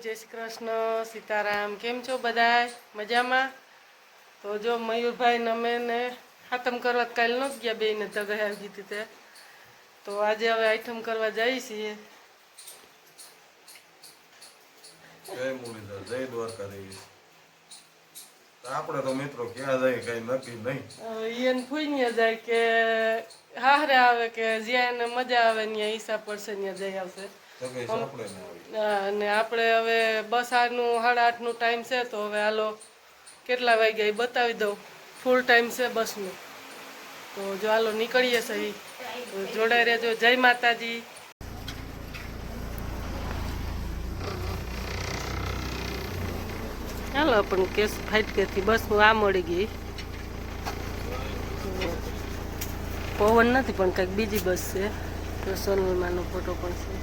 जय श्री कृष्ण सीताराम केम छो बधाय मजामां। तो जो मयूर भाई ने अमे ने हाथम करवा काल न गया बे ने तगे आवी गई ते तो आज हवे आइटम करवा जाई छीए। जय मुरलीधर जय द्वारकाधीश। આપણે તો મિત્રો ક્યાં જાય કઈ નક્કી નહીં। ઈયન ફૂઈન્યા જાય કે હારે આવે કે જ્યાં એને મજા આવે ન્યા હિસાબ પડશે ન્યા જઈ આવશે। અને આપણે હવે બસ આનું 8:30 टाइम છે તો હવે હાલો કેટલા વાગ્યા એ બતાવી દઉં। ફૂલ टाइम છે બસનું તો જો હાલો નીકળીએ સહી તો જોડાઈ રહેજો। જય માતાજી। હાલો પણ કેસ ફાઈટ કેથી બસ આ મળી ગઈ। પવન નથી પણ કંઈક બીજી બસ છે તો સોનલમાનો ફોટો પણ છે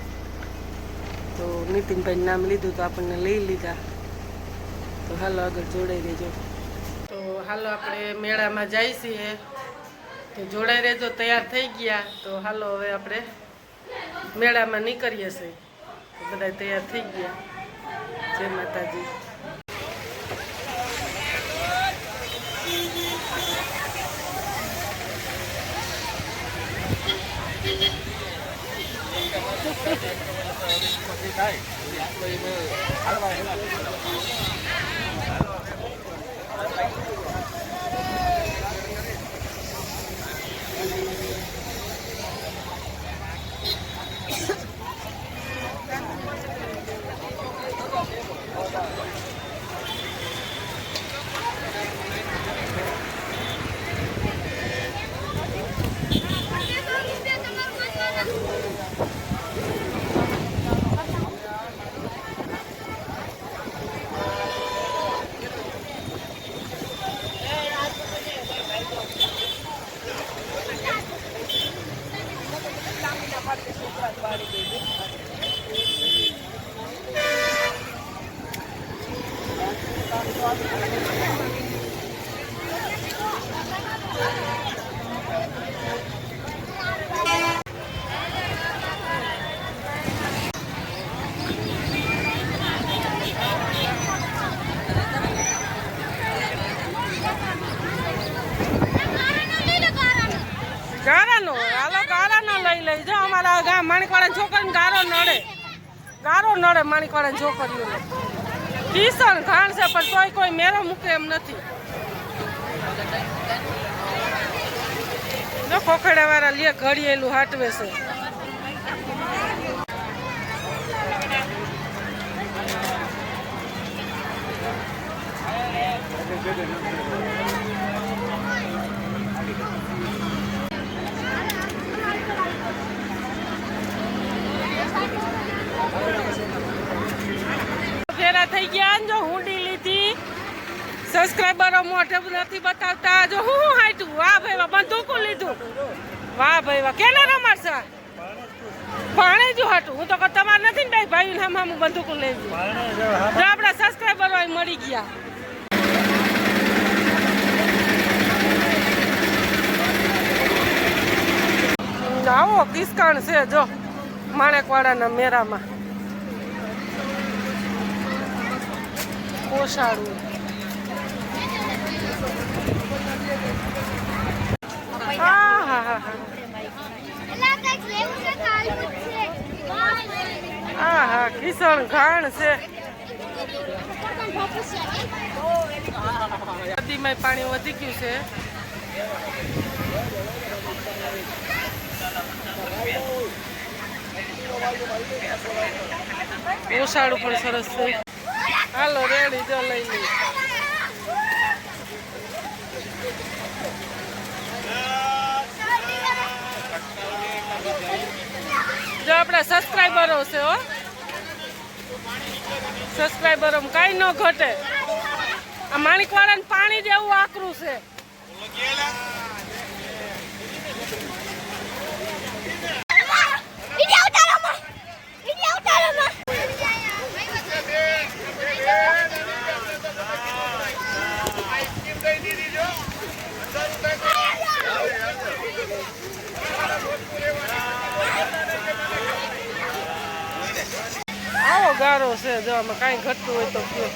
તો નીતિનભાઈ નામ લીધું તો આપણને લઈ લીધા તો હાલો આગળ જોડાઈ રહેજો। તો હાલો આપણે મેળામાં જઈએ છીએ તો જોડાઈ રહેજો। તૈયાર થઈ ગયા તો હાલો હવે આપણે મેળામાં નીકળીએ છીએ તો બધા તૈયાર થઈ ગયા। જય માતાજી। ગારાનો હાલો ગારાનો લઈ લઈ જો અમારા ગામ માણિકવાળા છોકરીને ગારો નડે માણિકવાળા છોકરીઓને કિશન ખાણ છે પણ તોય કોઈ મેરો મૂકે એમ નથી। જો ખોખડા વાળા લે ઘડિયેલું હાટવે છે। થઈ ગયા જો હુંડી લીધી સબસ્ક્રાઇબરો મોઢે નથી બતાવતા જો હું હાઈટું વાહ ભાઈ વાહ બંદૂકો લીધું વાહ ભાઈ વાહ કેને રમાડશે પાણે જો હાટું હું તો તમારે નથી ને ભાઈ નામ હું બંદૂકો લેવી જો આપણા સબસ્ક્રાઇબરો મળી ગયા। આવો કિસકાણ છે જો માણેકવાડાના મેળામાં પોશાળું હા કિશન ઘાણ છે। નદીમાં પાણી વધી ગયું છે। પોશાળું પણ સરસ છે। હાલો રેડી જો લઈ લઈ જો આપણા સબસ્ક્રાઇબરો છે હો સબસ્ક્રાઇબરો કઈ ન ઘટે। આ માણિકવાળાને પાણી જેવું આકરું છે। ગારો છે જો આમાં કાંઈ ઘટતું હોય તો કયો.